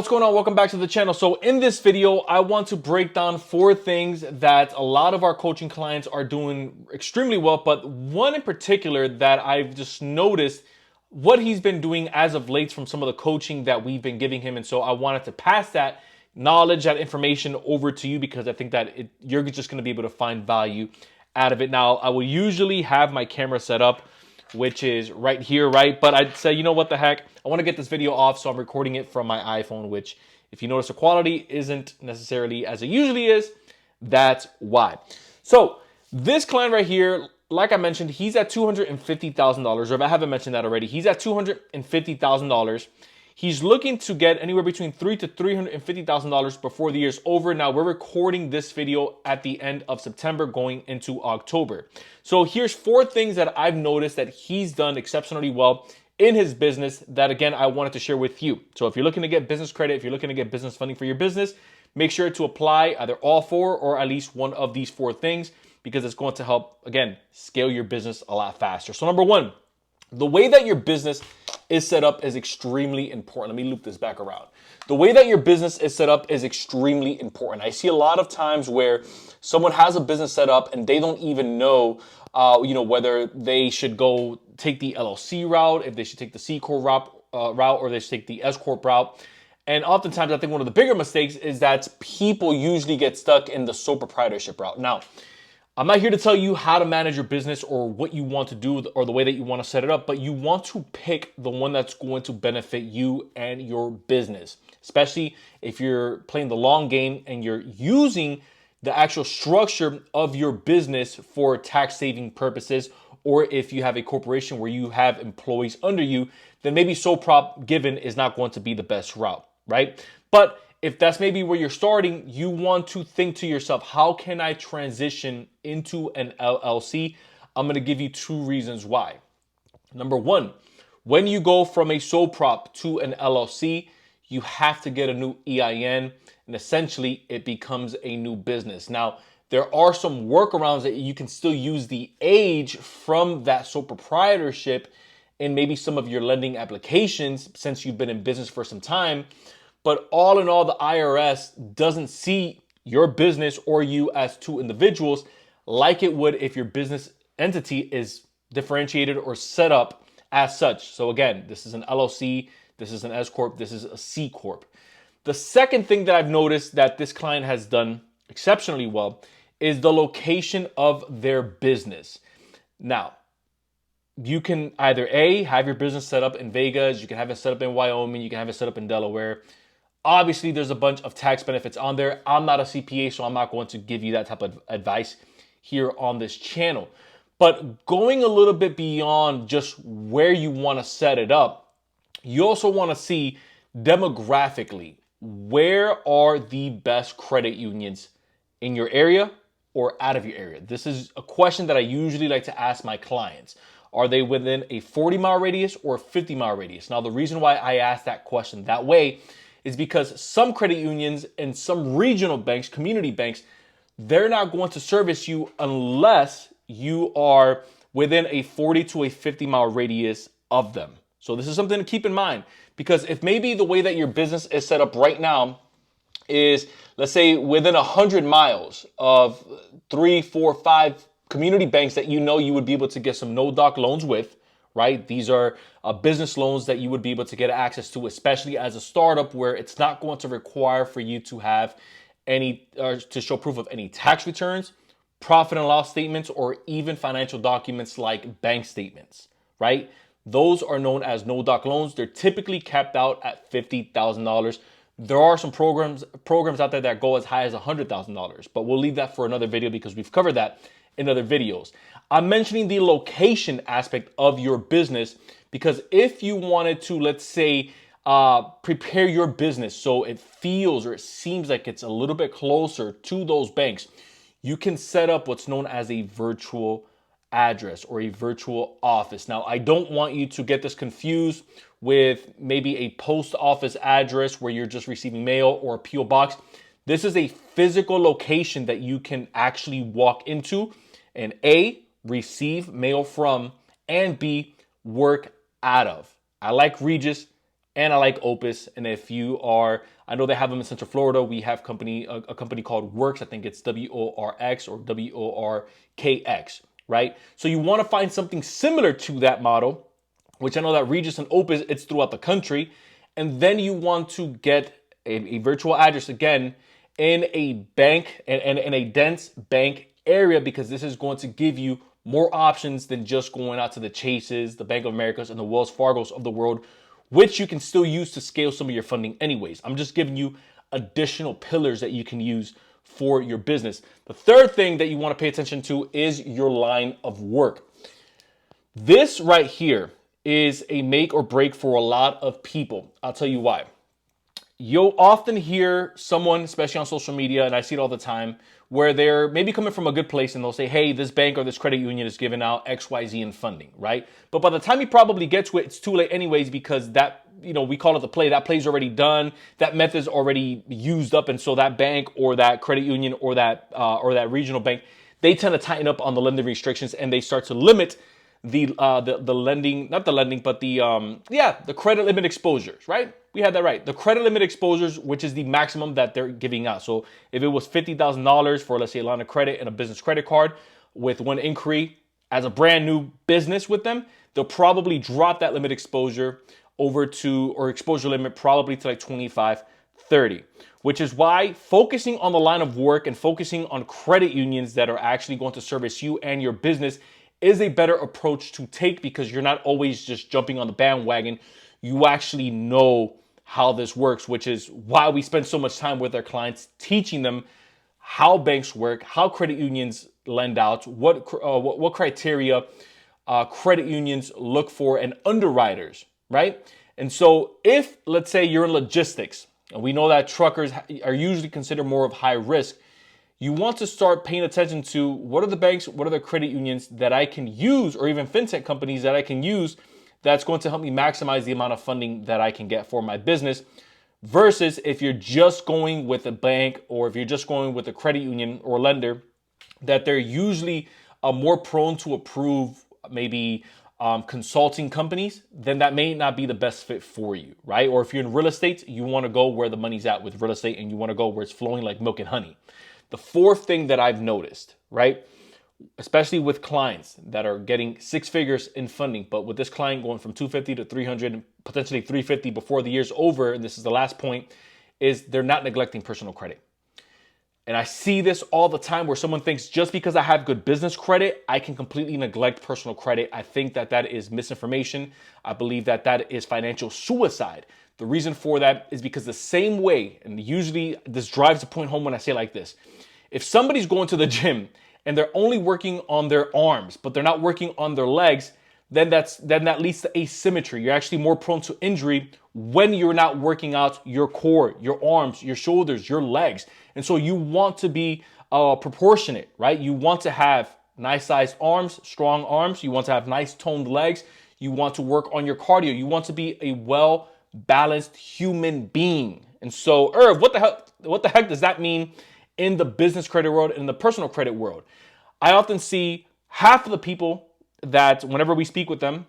What's going on? Welcome back to the channel. So in this video, I want to break down 4 things that a lot of our coaching clients are doing extremely well, but one in particular that I've just noticed what he's been doing as of late from some of the coaching that we've been giving him. And so I wanted to pass that knowledge, that information over to you because I think that you're just going to be able to find value out of it. Now, I will usually have my camera set up, which is right here, right? But I'd say, you know what the heck? I want to get this video off, so I'm recording it from my iPhone, which if you notice the quality isn't necessarily as it usually is, that's why. So this client right here, like I mentioned, he's at $250,000, or if I haven't mentioned that already, he's at $250,000. He's looking to get anywhere between $300,000 to $350,000 before the year's over. Now, we're recording this video at the end of September going into October. So here's 4 things that I've noticed that he's done exceptionally well in his business that, again, I wanted to share with you. So if you're looking to get business credit, if you're looking to get business funding for your business, make sure to apply either all 4 or at least one of these 4 things because it's going to help, again, scale your business a lot faster. So number 1, the way that your business is set up is extremely important. Let me loop this back around. The way that your business is set up is extremely important. I see a lot of times where someone has a business set up and they don't even know, whether they should go take the LLC route, if they should take the C Corp route, or they should take the S Corp route. And oftentimes, I think one of the bigger mistakes is that people usually get stuck in the sole proprietorship route. Now, I'm not here to tell you how to manage your business or what you want to do or the way that you want to set it up, but you want to pick the one that's going to benefit you and your business, especially if you're playing the long game and you're using the actual structure of your business for tax saving purposes, or if you have a corporation where you have employees under you, then maybe sole prop given is not going to be the best route, right? But if that's maybe where you're starting, you want to think to yourself, how can I transition into an LLC? I'm going to give you 2 reasons why. Number 1, when you go from a sole prop to an LLC, you have to get a new EIN, and essentially it becomes a new business. Now, there are some workarounds that you can still use the age from that sole proprietorship in maybe some of your lending applications since you've been in business for some time. But all in all, the IRS doesn't see your business or you as 2 individuals like it would if your business entity is differentiated or set up as such. So again, this is an LLC, this is an S Corp, this is a C Corp. The second thing that I've noticed that this client has done exceptionally well is the location of their business. Now, you can either A, have your business set up in Vegas, you can have it set up in Wyoming, you can have it set up in Delaware. Obviously, there's a bunch of tax benefits on there. I'm not a CPA, so I'm not going to give you that type of advice here on this channel. But going a little bit beyond just where you want to set it up, you also want to see demographically, where are the best credit unions in your area or out of your area? This is a question that I usually like to ask my clients. Are they within a 40-mile radius or a 50-mile radius? Now, the reason why I ask that question that way is because some credit unions and some regional banks, community banks, they're not going to service you unless you are within a 40 to a 50-mile radius of them. So this is something to keep in mind, because if maybe the way that your business is set up right now is, let's say, within 100 miles of 3, 4, 5 community banks that you would be able to get some no-doc loans with, right? These are business loans that you would be able to get access to, especially as a startup where it's not going to require for you to have to show proof of any tax returns, profit and loss statements, or even financial documents like bank statements, right? Those are known as no-doc loans. They're typically capped out at $50,000. There are some programs out there that go as high as $100,000, but we'll leave that for another video because we've covered that in other videos. I'm mentioning the location aspect of your business because if you wanted to, let's say, prepare your business so it feels or it seems like it's a little bit closer to those banks, you can set up what's known as a virtual address or a virtual office. Now, I don't want you to get this confused with maybe a post office address where you're just receiving mail or a PO box. This is a physical location that you can actually walk into and A, receive mail from, and B, work out of. I like Regis. and I like Opus. And if you are, I know they have them in Central Florida. We have a company called Works. I think it's WORX or WORKX, right? So you want to find something similar to that model, which I know that Regis and Opus, it's throughout the country. And then you want to get a virtual address again in a bank and in a dense bank area, because this is going to give you more options than just going out to the Chases, the Bank of Americas, and the Wells Fargos of the world, which you can still use to scale some of your funding anyways. I'm just giving you additional pillars that you can use for your business. The third thing that you want to pay attention to is your line of work. This right here is a make or break for a lot of people. I'll tell you why. You'll often hear someone, especially on social media, and I see it all the time, where they're maybe coming from a good place and they'll say, hey, this bank or this credit union is giving out XYZ in funding, right? But by the time you probably get to it, it's too late anyways, because that, we call it the play. That play's already done. That method's already used up. And so that bank or that credit union or that regional bank, they tend to tighten up on the lending restrictions, and they start to limit the lending, not the lending, but the credit limit exposures, right? We had that right. The credit limit exposures, which is the maximum that they're giving out. So if it was $50,000 for, let's say, a line of credit and a business credit card with one inquiry as a brand new business with them, they'll probably drop that limit exposure over to, or exposure limit probably to like 25, 30, which is why focusing on the line of work and focusing on credit unions that are actually going to service you and your business is a better approach to take, because you're not always just jumping on the bandwagon. You actually know how this works, which is why we spend so much time with our clients teaching them how banks work, how credit unions lend out, what criteria credit unions look for, and underwriters, right? And so if, let's say, you're in logistics, and we know that truckers are usually considered more of high risk, you want to start paying attention to what are the banks, what are the credit unions that I can use, or even fintech companies that I can use that's going to help me maximize the amount of funding that I can get for my business, versus if you're just going with a bank or if you're just going with a credit union or lender, that they're usually more prone to approve maybe consulting companies, then that may not be the best fit for you, right? Or if you're in real estate, you want to go where the money's at with real estate, and you want to go where it's flowing like milk and honey. The fourth thing that I've noticed, right, especially with clients that are getting six figures in funding, but with this client going from 250 to 300, potentially 350 before the year's over, and this is the last point, is they're not neglecting personal credit. And I see this all the time where someone thinks just because I have good business credit, I can completely neglect personal credit. I think that that is misinformation. I believe that that is financial suicide. The reason for that is because the same way, and usually this drives the point home when I say it like this, if somebody's going to the gym and they're only working on their arms, but they're not working on their legs, then that leads to asymmetry. You're actually more prone to injury when you're not working out your core, your arms, your shoulders, your legs. And so you want to be proportionate, right? You want to have nice sized arms, strong arms. You want to have nice toned legs. You want to work on your cardio. You want to be a well-balanced human being. And so, Irv, what the heck does that mean in the business credit world and in the personal credit world? I often see half of the people that whenever we speak with them,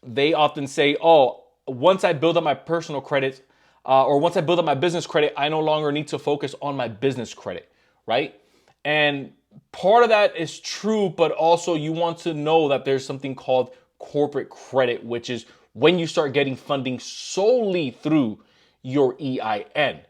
they often say, oh, once I build up my personal credit or once I build up my business credit, I no longer need to focus on my business credit, right? And part of that is true, but also you want to know that there's something called corporate credit, which is when you start getting funding solely through your EIN.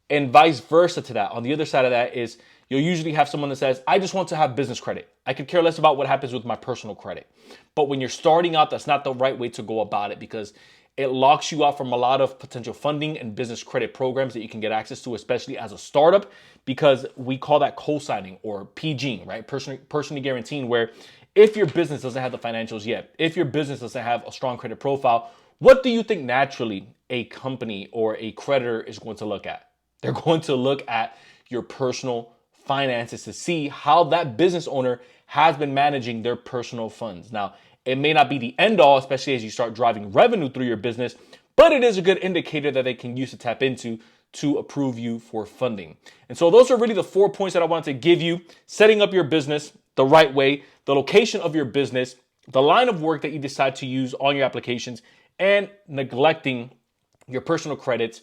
And vice versa to that. On the other side of that is you'll usually have someone that says, I just want to have business credit. I could care less about what happens with my personal credit. But when you're starting out, that's not the right way to go about it, because it locks you out from a lot of potential funding and business credit programs that you can get access to, especially as a startup, because we call that co-signing or PG, right? Personally guaranteeing, where if your business doesn't have the financials yet, if your business doesn't have a strong credit profile, what do you think naturally a company or a creditor is going to look at? They're going to look at your personal finances to see how that business owner has been managing their personal funds. Now, it may not be the end all, especially as you start driving revenue through your business, but it is a good indicator that they can use to tap into to approve you for funding. And so those are really the 4 points that I wanted to give you: setting up your business the right way, the location of your business, the line of work that you decide to use on your applications, and neglecting your personal credit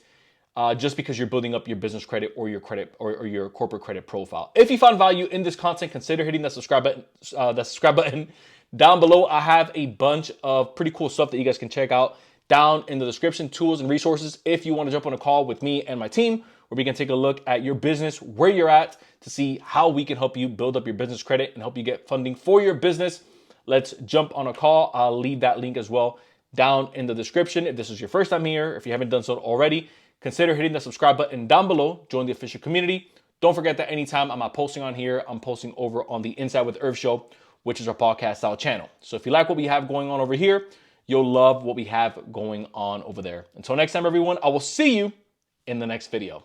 just because you're building up your business credit or your credit or your corporate credit profile. If you found value in this content, consider hitting that subscribe button down below. I have a bunch of pretty cool stuff that you guys can check out down in the description, tools and resources. If you want to jump on a call with me and my team, where we can take a look at your business, where you're at, to see how we can help you build up your business credit and help you get funding for your business, let's jump on a call. I'll leave that link as well down in the description. If this is your first time here, if you haven't done so already, consider hitting the subscribe button down below. Join the official community. Don't forget that anytime I'm not posting on here, I'm posting over on the Inside with Irv show, which is our podcast style channel. So if you like what we have going on over here, you'll love what we have going on over there. Until next time, everyone, I will see you in the next video.